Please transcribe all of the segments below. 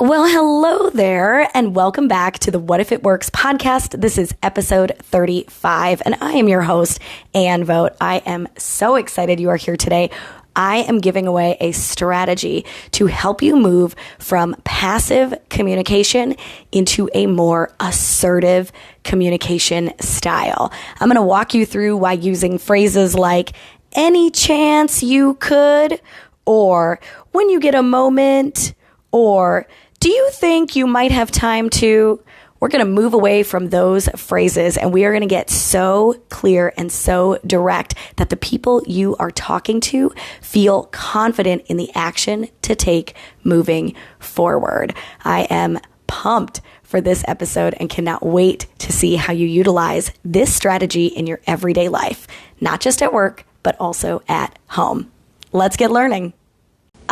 Well, hello there, and welcome back to the What If It Works podcast. This is episode 35, and I am your host, Ann Vogt. I am so excited you are here today. I am giving away a strategy to help you move from passive communication into a more assertive communication style. I'm going to walk you through why using phrases like any chance you could, or when you get a moment, or do you think you might have time to? We're going to move away from those phrases, and we are going to get so clear and so direct that the people you are talking to feel confident in the action to take moving forward. I am pumped for this episode and cannot wait to see how you utilize this strategy in your everyday life, not just at work, but also at home. Let's get learning.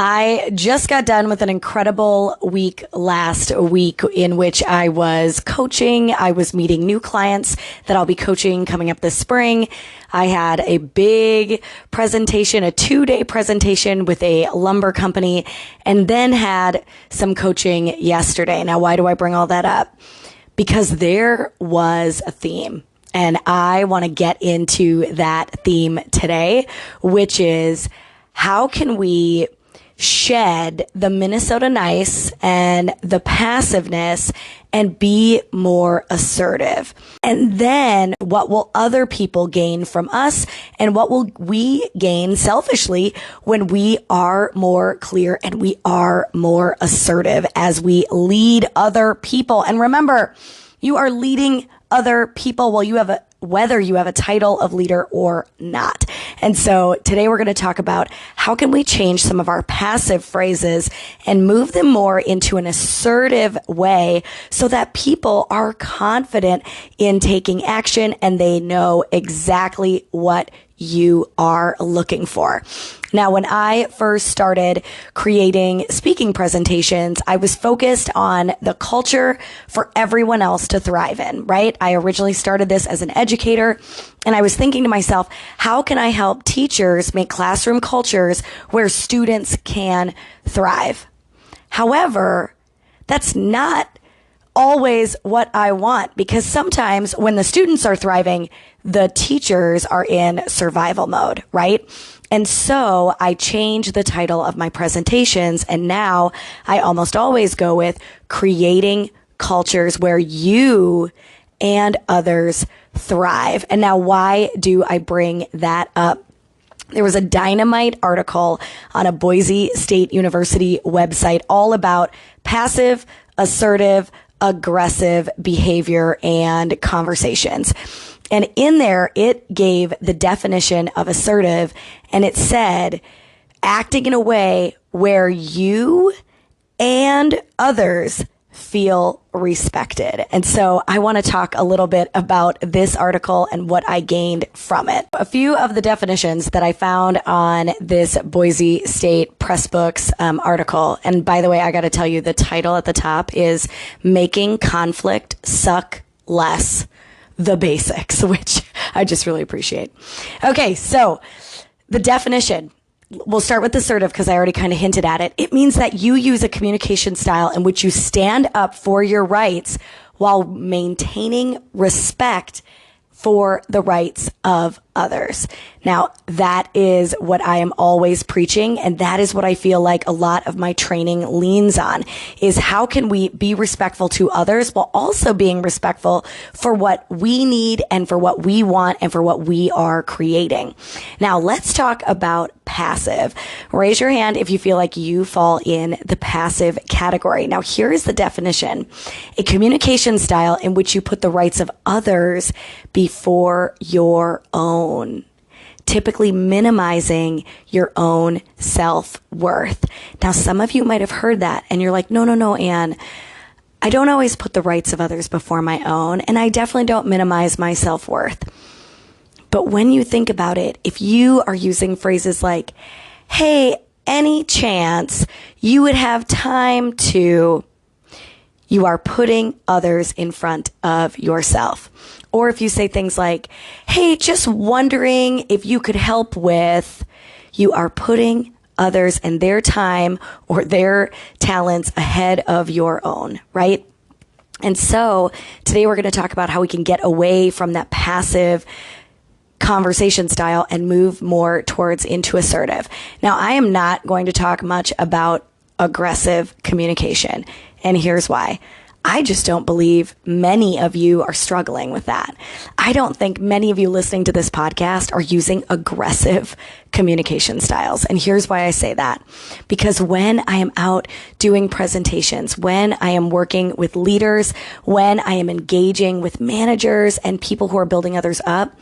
I just got done with an incredible week last week in which I was coaching. I was meeting new clients that I'll be coaching coming up this spring. I had a big presentation, a 2-day presentation with a lumber company, and then had some coaching yesterday. Now, why do I bring all that up? Because there was a theme. And I want to get into that theme today, which is how can we shed the Minnesota nice and the passiveness and be more assertive? And then what will other people gain from us, and what will we gain selfishly when we are more clear and we are more assertive as we lead other people? And remember, you are leading other people whether you have a title of leader or not. And so today we're going to talk about how can we change some of our passive phrases and move them more into an assertive way so that people are confident in taking action and they know exactly what you are looking for. Now, when I first started creating speaking presentations, I was focused on the culture for everyone else to thrive in, right? I originally started this as an educator, and I was thinking to myself, how can I help teachers make classroom cultures where students can thrive? However, that's not always what I want, because sometimes when the students are thriving, the teachers are in survival mode, right? And so I changed the title of my presentations, and now I almost always go with creating cultures where you and others thrive. And now, why do I bring that up? There was a dynamite article on a Boise State University website all about passive, assertive, aggressive behavior and conversations. And in there, it gave the definition of assertive, and it said acting in a way where you and others feel respected. And so I want to talk a little bit about this article and what I gained from it. A few of the definitions that I found on this Boise State Pressbooks article. And by the way, I got to tell you, the title at the top is Making Conflict Suck Less: The Basics, which I just really appreciate. Okay, so the definition. We'll start with assertive because I already kind of hinted at it. It means that you use a communication style in which you stand up for your rights while maintaining respect for the rights of others. Now, that is what I am always preaching, and that is what I feel like a lot of my training leans on, is how can we be respectful to others while also being respectful for what we need and for what we want and for what we are creating. Now, let's talk about passive. Raise your hand if you feel like you fall in the passive category. Now, here is the definition: a communication style in which you put the rights of others before your own, typically minimizing your own self-worth. Now, some of you might have heard that and you're like, no, Ann, I don't always put the rights of others before my own, and I definitely don't minimize my self-worth. But when you think about it, if you are using phrases like, hey, any chance you would have time to, you are putting others in front of yourself. Or if you say things like, hey, just wondering if you could help with, you are putting others and their time or their talents ahead of your own, right? And so today we're going to talk about how we can get away from that passive conversation style and move more towards into assertive. Now, I am not going to talk much about aggressive communication, and here's why. I just don't believe many of you are struggling with that. I don't think many of you listening to this podcast are using aggressive communication styles. And here's why I say that. Because when I am out doing presentations, when I am working with leaders, when I am engaging with managers and people who are building others up,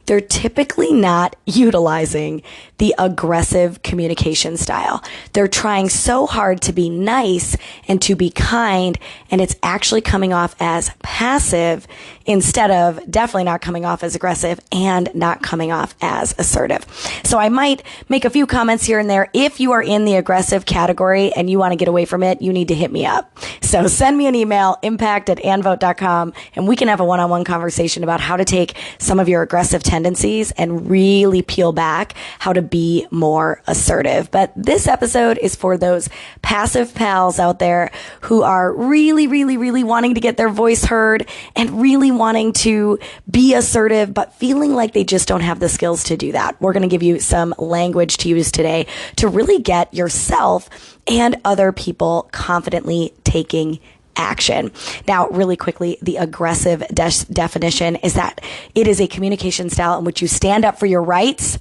they're typically not utilizing the aggressive communication style. They're trying so hard to be nice and to be kind, and it's actually coming off as passive instead of definitely not coming off as aggressive and not coming off as assertive. So I might make a few comments here and there. If you are in the aggressive category and you want to get away from it, you need to hit me up. So send me an email, impact@anvote.com, and we can have a one-on-one conversation about how to take some of your aggressive tendencies and really peel back how to be more assertive. But this episode is for those passive pals out there who are really, really, really wanting to get their voice heard and really wanting to be assertive, but feeling like they just don't have the skills to do that. We're going to give you some language to use today to really get yourself and other people confidently taking action. Now, really quickly, the aggressive definition is that it is a communication style in which you stand up for your rights,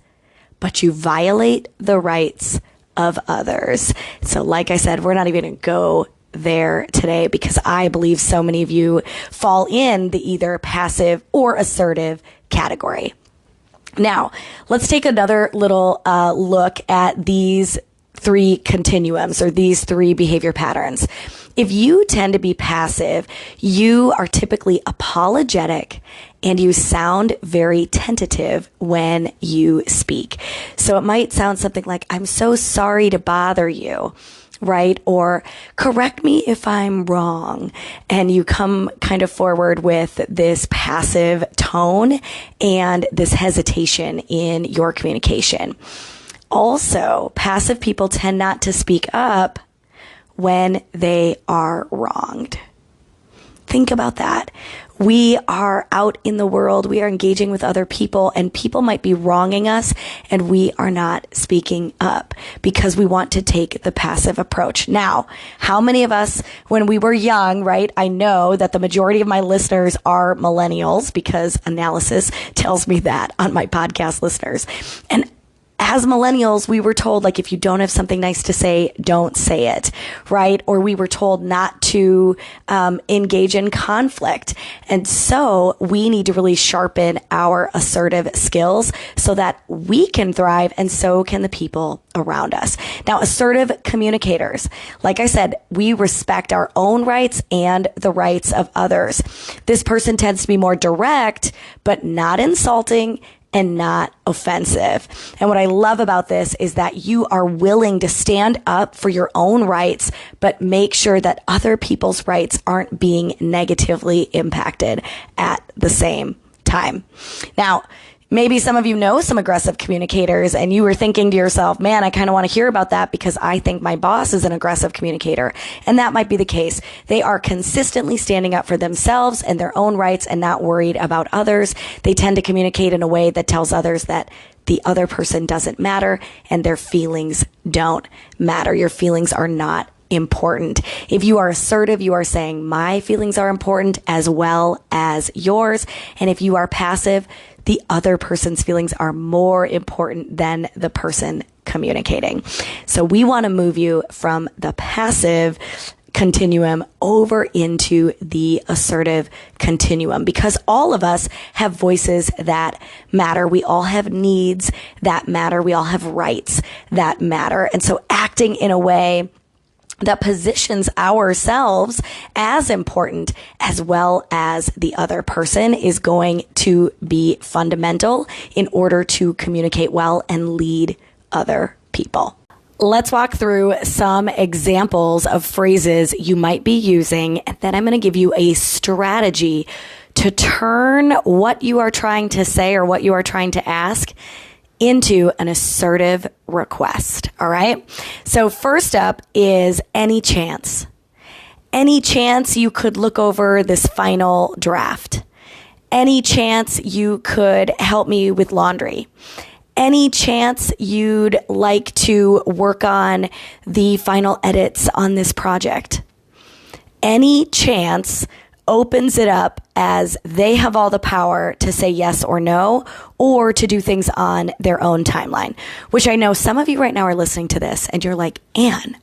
but you violate the rights of others. So like I said, we're not even going to go there today because I believe so many of you fall in the either passive or assertive category. Now, let's take another little look at these three continuums or these three behavior patterns. If you tend to be passive, you are typically apologetic and you sound very tentative when you speak. So it might sound something like, I'm so sorry to bother you, right? Or correct me if I'm wrong. And you come kind of forward with this passive tone and this hesitation in your communication. Also, passive people tend not to speak up when they are wronged. Think about that. We are out in the world, we are engaging with other people, and people might be wronging us, and we are not speaking up because we want to take the passive approach. Now, how many of us, when we were young, right? I know that the majority of my listeners are millennials because analysis tells me that on my podcast listeners. And as millennials, we were told, like, if you don't have something nice to say, don't say it, right? Or we were told not to engage in conflict. And so we need to really sharpen our assertive skills so that we can thrive and so can the people around us. Now, assertive communicators, like I said, we respect our own rights and the rights of others. This person tends to be more direct, but not insulting and not offensive. And what I love about this is that you are willing to stand up for your own rights, but make sure that other people's rights aren't being negatively impacted at the same time. Now, maybe some of you know some aggressive communicators and you were thinking to yourself, man, I kind of want to hear about that because I think my boss is an aggressive communicator. And that might be the case. They are consistently standing up for themselves and their own rights and not worried about others. They tend to communicate in a way that tells others that the other person doesn't matter and their feelings don't matter. Your feelings are not important. If you are assertive, you are saying my feelings are important as well as yours. And if you are passive, the other person's feelings are more important than the person communicating. So we want to move you from the passive continuum over into the assertive continuum because all of us have voices that matter. We all have needs that matter. We all have rights that matter. And so acting in a way that positions ourselves as important as well as the other person is going to be fundamental in order to communicate well and lead other people. Let's walk through some examples of phrases you might be using, and then I'm going to give you a strategy to turn what you are trying to say or what you are trying to ask into an assertive request. All right. So first up is any chance. Any chance you could look over this final draft. Any chance you could help me with laundry. Any chance you'd like to work on the final edits on this project. Any chance opens it up as they have all the power to say yes or no, or to do things on their own timeline, which I know some of you right now are listening to this and you're like, Anne,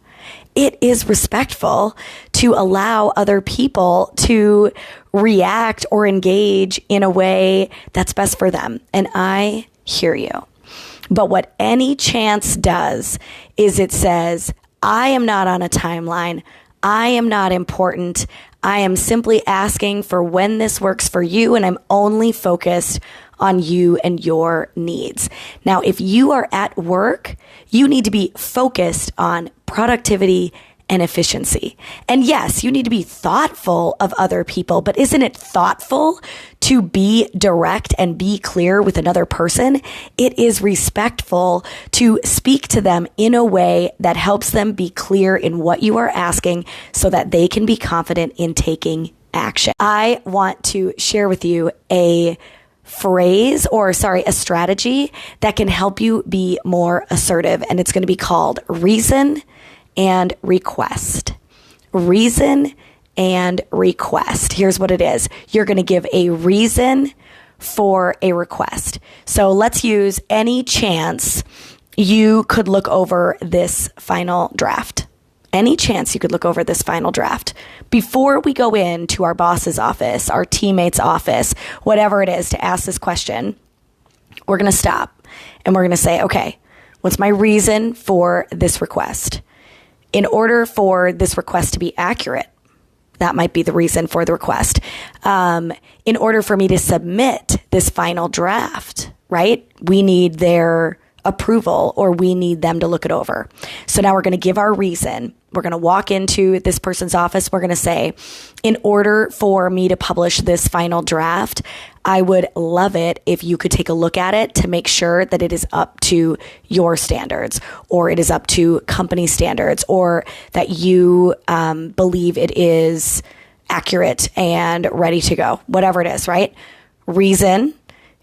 it is respectful to allow other people to react or engage in a way that's best for them. And I hear you. But what any chance does is it says, I am not on a timeline. I am not important. I am simply asking for when this works for you, and I'm only focused on you and your needs. Now, if you are at work, you need to be focused on productivity and efficiency. And yes, you need to be thoughtful of other people, but isn't it thoughtful to be direct and be clear with another person? It is respectful to speak to them in a way that helps them be clear in what you are asking so that they can be confident in taking action. I want to share with you a strategy that can help you be more assertive, and it's going to be called reason and request. Reason and request. Here's what it is. You're going to give a reason for a request. So let's use any chance you could look over this final draft. Any chance you could look over this final draft. Before we go into our boss's office, our teammate's office, whatever it is, to ask this question, we're going to stop and we're going to say, okay, what's my reason for this request? In order for this request to be accurate, that might be the reason for the request. In order for me to submit this final draft, right, we need their approval or we need them to look it over. So now we're going to give our reason. We're going to walk into this person's office. We're going to say, in order for me to publish this final draft, I would love it if you could take a look at it to make sure that it is up to your standards, or it is up to company standards, or that you believe it is accurate and ready to go, whatever it is, right? Reason,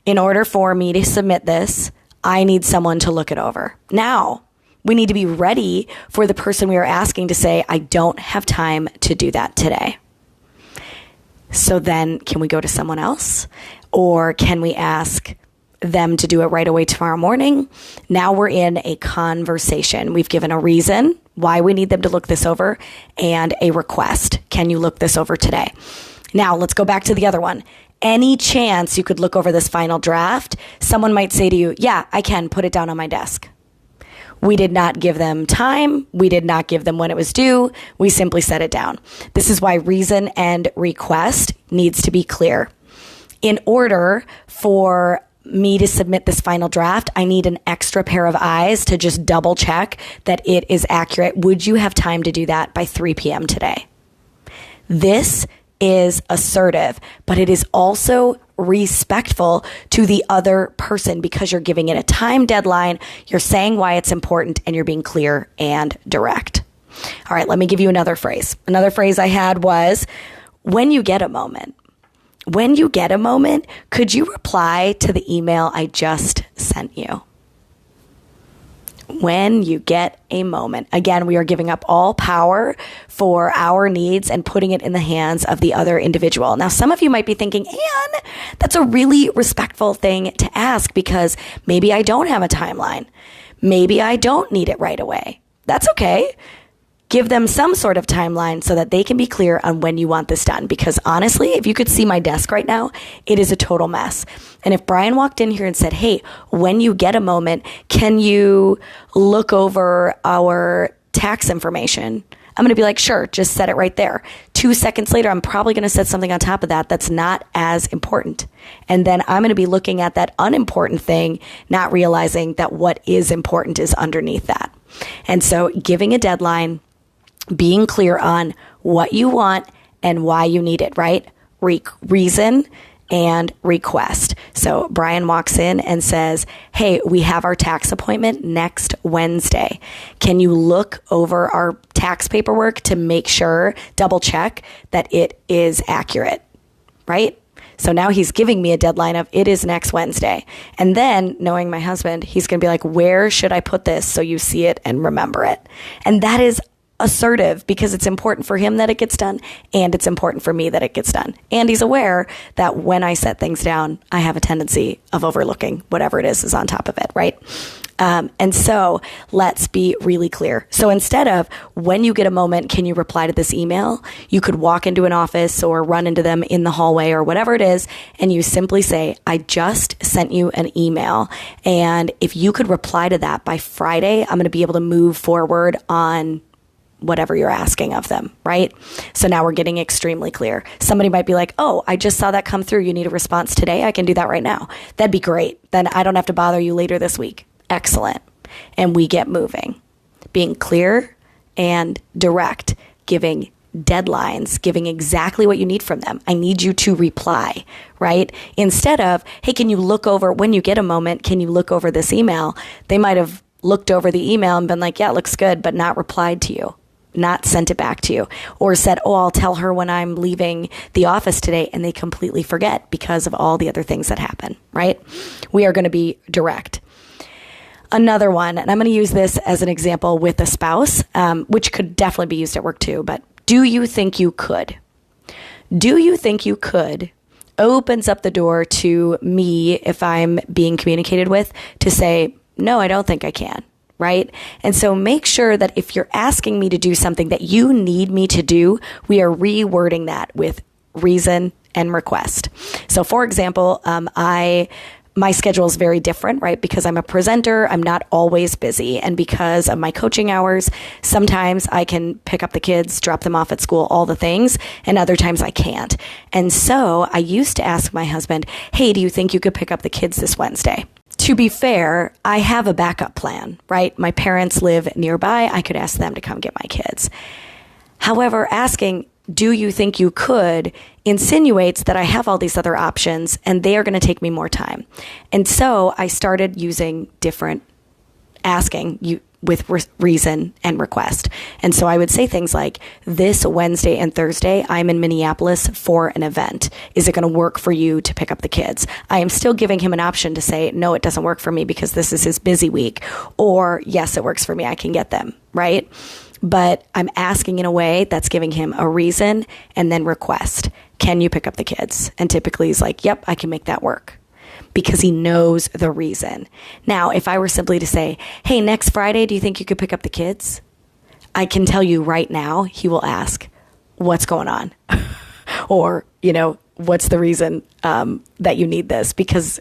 in order for me to submit this, I need someone to look it over. Now, we need to be ready for the person we are asking to say, I don't have time to do that today. So then can we go to someone else? Or can we ask them to do it right away tomorrow morning? Now we're in a conversation. We've given a reason why we need them to look this over and a request. Can you look this over today? Now let's go back to the other one. Any chance you could look over this final draft? Someone might say to you, yeah, I can put it down on my desk. We did not give them time. We did not give them when it was due. We simply set it down. This is why reason and request needs to be clear. In order for me to submit this final draft, I need an extra pair of eyes to just double check that it is accurate. Would you have time to do that by 3 p.m. today? This is assertive, but it is also respectful to the other person because you're giving it a time deadline, you're saying why it's important, and you're being clear and direct. All right, let me give you another phrase. Another phrase I had was, when you get a moment. When you get a moment, could you reply to the email I just sent you? When you get a moment. Again, we are giving up all power for our needs and putting it in the hands of the other individual. Now, some of you might be thinking, Anne, that's a really respectful thing to ask because maybe I don't have a timeline. Maybe I don't need it right away. That's okay. Give them some sort of timeline so that they can be clear on when you want this done. Because honestly, if you could see my desk right now, it is a total mess. And if Brian walked in here and said, hey, when you get a moment, can you look over our tax information? I'm going to be like, sure, just set it right there. 2 seconds later, I'm probably going to set something on top of that that's not as important. And then I'm going to be looking at that unimportant thing, not realizing that what is important is underneath that. And so giving a deadline, being clear on what you want and why you need it, right? Reason and request. So Brian walks in and says, hey, we have our tax appointment next Wednesday. Can you look over our tax paperwork to make sure, double check that it is accurate, right? So now he's giving me a deadline of it is next Wednesday. And then knowing my husband, he's going to be like, where should I put this so you see it and remember it? And that is assertive because it's important for him that it gets done and it's important for me that it gets done. And he's aware that when I set things down, I have a tendency of overlooking whatever it is on top of it, right? And so let's be really clear. So instead of when you get a moment, can you reply to this email? You could walk into an office or run into them in the hallway or whatever it is. And you simply say, I just sent you an email. And if you could reply to that by Friday, I'm going to be able to move forward on whatever you're asking of them, right? So now we're getting extremely clear. Somebody might be like, oh, I just saw that come through. You need a response today. I can do that right now. That'd be great. Then I don't have to bother you later this week. Excellent. And we get moving. Being clear and direct, giving deadlines, giving exactly what you need from them. I need you to reply, right? Instead of, hey, can you look over, when you get a moment, can you look over this email? They might have looked over the email and been like, yeah, it looks good, but not replied to you, not sent it back to you, or said, oh, I'll tell her when I'm leaving the office today, and they completely forget because of all the other things that happen, right? We are going to be direct. Another one, and I'm going to use this as an example with a spouse, which could definitely be used at work too, but do you think you could? Do you think you could opens up the door to me, if I'm being communicated with, to say, no, I don't think I can, right? And so make sure that if you're asking me to do something that you need me to do, we are rewording that with reason and request. So for example, my schedule is very different, right? Because I'm a presenter, I'm not always busy. And because of my coaching hours, sometimes I can pick up the kids, drop them off at school, all the things, and other times I can't. And so I used to ask my husband, hey, do you think you could pick up the kids this Wednesday? To be fair, I have a backup plan, right? My parents live nearby. I could ask them to come get my kids. However, asking, do you think you could, insinuates that I have all these other options and they are going to take me more time. And so I started using different asking with reason and request. And so I would say things like, this Wednesday and Thursday, I'm in Minneapolis for an event. Is it going to work for you to pick up the kids? I am still giving him an option to say, no, it doesn't work for me because this is his busy week. Or yes, it works for me. I can get them, right? But I'm asking in a way that's giving him a reason and then request. Can you pick up the kids? And typically he's like, yep, I can make that work, because he knows the reason. Now, if I were simply to say, hey, next Friday, do you think you could pick up the kids? I can tell you right now, he will ask, what's going on? Or, what's the reason that you need this? Because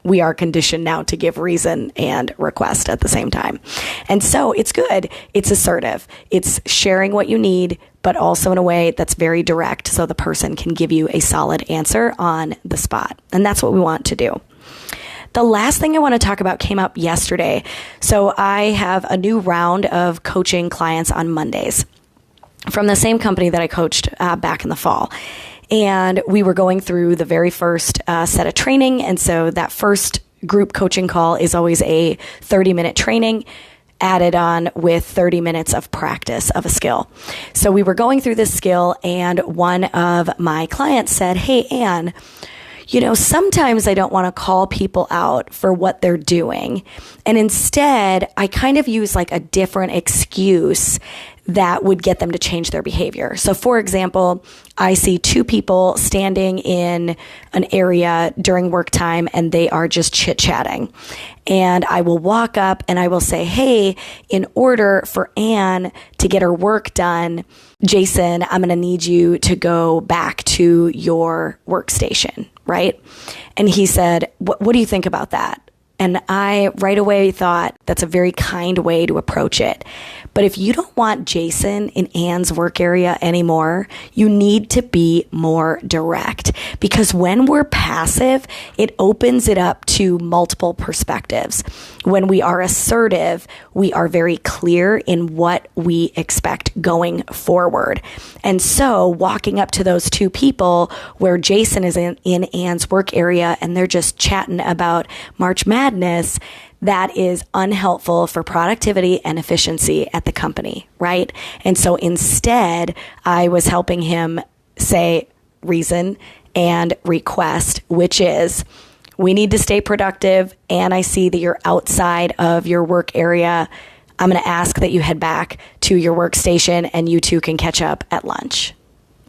we are conditioned now to give reason and request at the same time. And so it's good. It's assertive. It's sharing what you need, but also in a way that's very direct so the person can give you a solid answer on the spot. And that's what we want to do. The last thing I want to talk about came up yesterday. So I have a new round of coaching clients on Mondays from the same company that I coached back in the fall. And we were going through the very first set of training. And so that first group coaching call is always a 30-minute training added on with 30 minutes of practice of a skill. So we were going through this skill, and one of my clients said, hey, Anne, sometimes I don't want to call people out for what they're doing. And instead, I kind of use like a different excuse that would get them to change their behavior. So for example, I see two people standing in an area during work time and they are just chit-chatting. And I will walk up and I will say, hey, in order for Anne to get her work done, Jason, I'm going to need you to go back to your workstation, right? And he said, what do you think about that? And I right away thought that's a very kind way to approach it. But if you don't want Jason in Anne's work area anymore, you need to be more direct, because when we're passive, it opens it up to multiple perspectives. When we are assertive, we are very clear in what we expect going forward. And so walking up to those two people where Jason is in Anne's work area and they're just chatting about March Madness, that is unhelpful for productivity and efficiency at the company, right? And so instead, I was helping him say reason and request, which is, we need to stay productive, and I see that you're outside of your work area. I'm going to ask that you head back to your workstation and you two can catch up at lunch,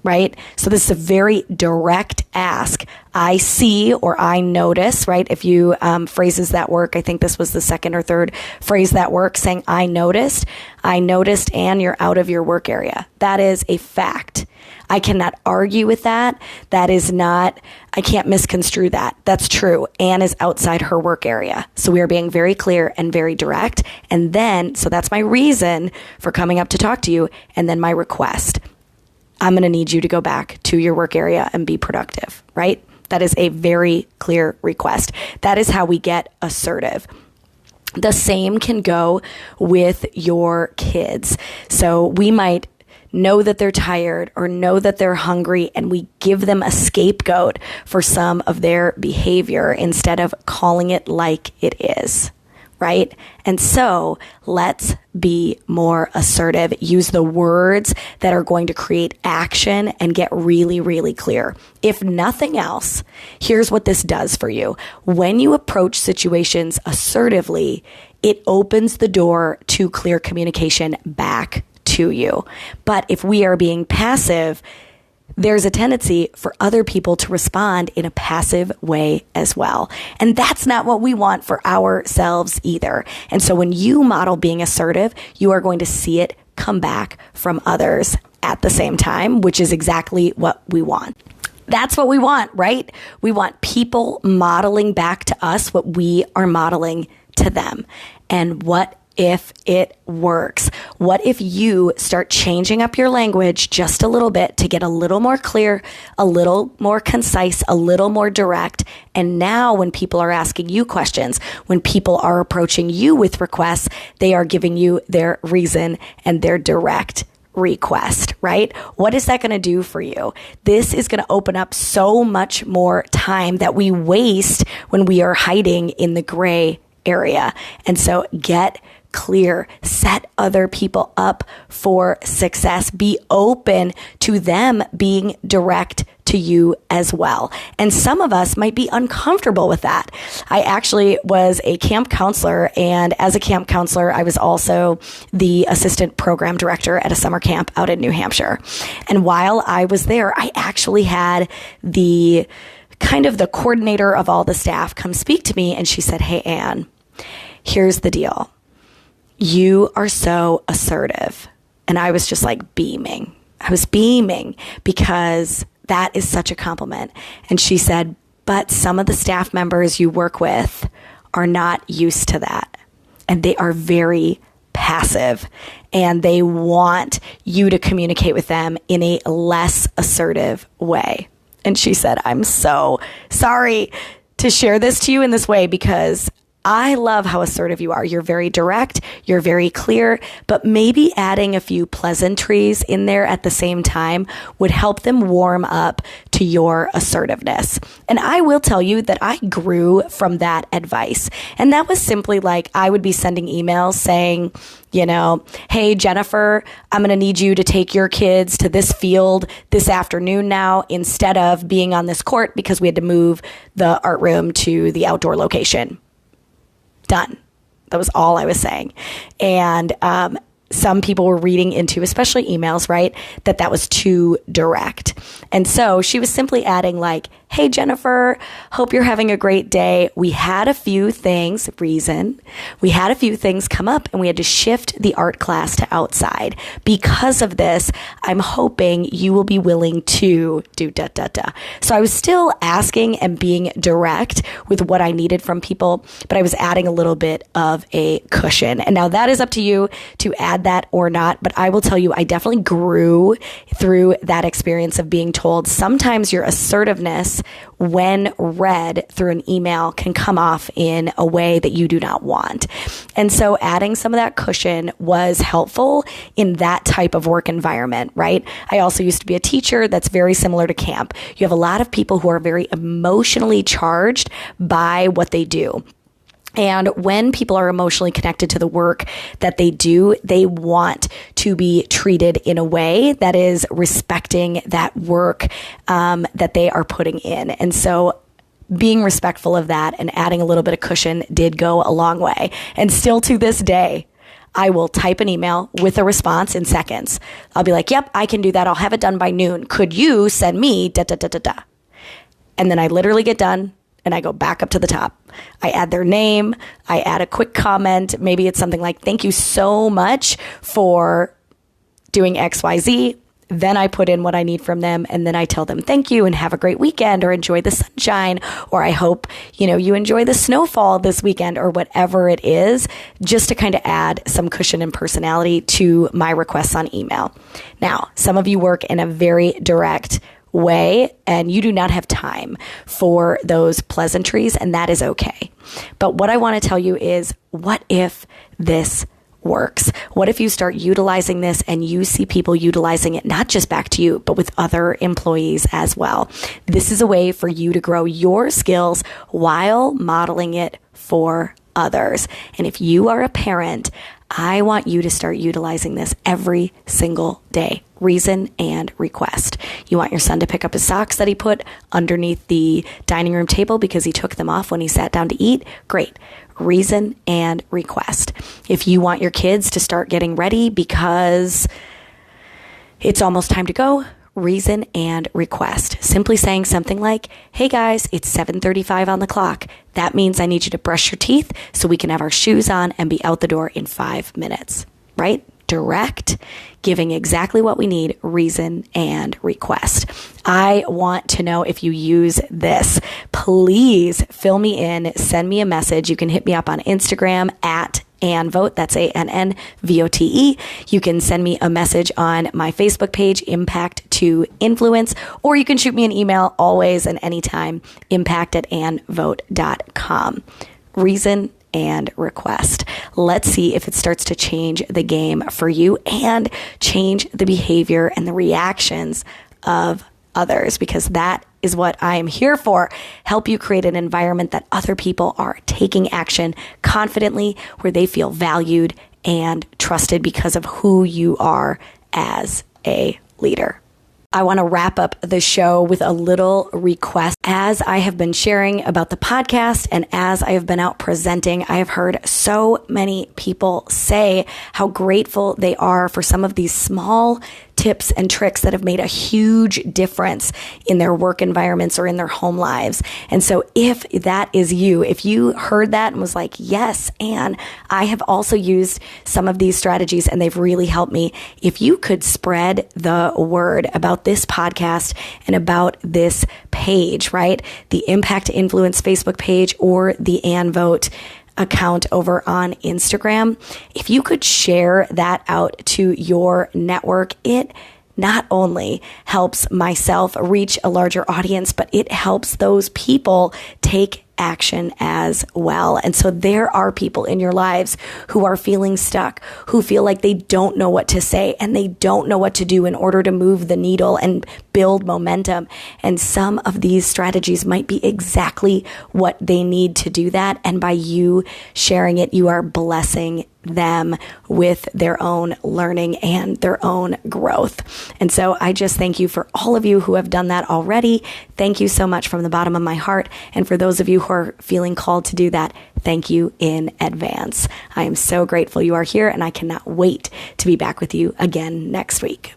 right? So this is a very direct ask. I see, or I notice, right? If you phrases that work, I think this was the second or third phrase that work, saying, I noticed, and you're out of your work area. That is a fact. I cannot argue with that. That is not, I can't misconstrue that. That's true. Anne is outside her work area. So we are being very clear and very direct. And then, so that's my reason for coming up to talk to you. And then my request, I'm going to need you to go back to your work area and be productive, right? That is a very clear request. That is how we get assertive. The same can go with your kids. So we might know that they're tired or know that they're hungry, and we give them a scapegoat for some of their behavior instead of calling it like it is, right? And so let's be more assertive. Use the words that are going to create action and get really, really clear. If nothing else, here's what this does for you. When you approach situations assertively, it opens the door to clear communication back to you. But if we are being passive, there's a tendency for other people to respond in a passive way as well. And that's not what we want for ourselves either. And so when you model being assertive, you are going to see it come back from others at the same time, which is exactly what we want. That's what we want, right? We want people modeling back to us what we are modeling to them. And what if it works? What if you start changing up your language just a little bit to get a little more clear, a little more concise, a little more direct? And now when people are asking you questions, when people are approaching you with requests, they are giving you their reason and their direct request, right? What is that going to do for you? This is going to open up so much more time that we waste when we are hiding in the gray area. And so get clear, set other people up for success. Be open to them being direct to you as well. And some of us might be uncomfortable with that. I actually was a camp counselor, and as a camp counselor, I was also the assistant program director at a summer camp out in New Hampshire. And while I was there, I actually had the coordinator of all the staff come speak to me, and she said, "Hey, Anne, here's the deal. You are so assertive." And I was just like beaming. I was beaming because that is such a compliment. And she said, "But some of the staff members you work with are not used to that. And they are very passive. And they want you to communicate with them in a less assertive way." And she said, "I'm so sorry to share this to you in this way, because I love how assertive you are. You're very direct, you're very clear, but maybe adding a few pleasantries in there at the same time would help them warm up to your assertiveness." And I will tell you that I grew from that advice. And that was simply like, I would be sending emails saying, "Hey, Jennifer, I'm going to need you to take your kids to this field this afternoon now, instead of being on this court because we had to move the art room to the outdoor location." Done. That was all I was saying. And some people were reading into, especially emails, right, that was too direct. And so she was simply adding like, "Hey, Jennifer, hope you're having a great day. We had a few things come up and we had to shift the art class to outside. Because of this, I'm hoping you will be willing to do da, da, da." So I was still asking and being direct with what I needed from people, but I was adding a little bit of a cushion. And now that is up to you to add had that or not, but I will tell you, I definitely grew through that experience of being told sometimes your assertiveness, when read through an email, can come off in a way that you do not want. And so adding some of that cushion was helpful in that type of work environment, right? I also used to be a teacher. That's very similar to camp. You have a lot of people who are very emotionally charged by what they do. And when people are emotionally connected to the work that they do, they want to be treated in a way that is respecting that work that they are putting in. And so being respectful of that and adding a little bit of cushion did go a long way. And still to this day, I will type an email with a response in seconds. I'll be like, yep, I can do that. I'll have it done by noon. Could you send me da da da da da? And then I literally get done. And I go back up to the top. I add their name. I add a quick comment. Maybe it's something like, thank you so much for doing XYZ. Then I put in what I need from them. And then I tell them, thank you and have a great weekend, or enjoy the sunshine. Or I hope, you enjoy the snowfall this weekend, or whatever it is, just to kind of add some cushion and personality to my requests on email. Now, some of you work in a very direct way, and you do not have time for those pleasantries, and that is okay. But what I want to tell you is, what if this works? What if you start utilizing this and you see people utilizing it, not just back to you, but with other employees as well? This is a way for you to grow your skills while modeling it for others. And if you are a parent, I want you to start utilizing this every single day. Reason and request. You want your son to pick up his socks that he put underneath the dining room table because he took them off when he sat down to eat? Great. Reason and request. If you want your kids to start getting ready because it's almost time to go, reason and request. Simply saying something like, hey guys, it's 7:35 on the clock. That means I need you to brush your teeth so we can have our shoes on and be out the door in 5 minutes, right? Direct, giving exactly what we need, reason and request. I want to know if you use this. Please fill me in, send me a message. You can hit me up on Instagram at AnnVote. That's ANNVOTE. You can send me a message on my Facebook page, Impact to Influence, or you can shoot me an email always and anytime, impact@annvote.com. Reason and request. Let's see if it starts to change the game for you and change the behavior and the reactions of others, because that is what I am here for. Help you create an environment that other people are taking action confidently, where they feel valued and trusted because of who you are as a leader. I want to wrap up the show with a little request. As I have been sharing about the podcast and as I have been out presenting, I have heard so many people say how grateful they are for some of these small tips and tricks that have made a huge difference in their work environments or in their home lives. And so if that is you, if you heard that and was like, yes, and I have also used some of these strategies and they've really helped me, if you could spread the word about this podcast and about this page, right? The Impact to Influence Facebook page or the AnnVote account over on Instagram. If you could share that out to your network, it not only helps myself reach a larger audience, but it helps those people take action as well. And so there are people in your lives who are feeling stuck, who feel like they don't know what to say and they don't know what to do in order to move the needle and build momentum. And some of these strategies might be exactly what they need to do that. And by you sharing it, you are blessing them with their own learning and their own growth. And so I just thank you for all of you who have done that already. Thank you so much from the bottom of my heart. And for those of you who are feeling called to do that, thank you in advance. I am so grateful you are here, and I cannot wait to be back with you again next week.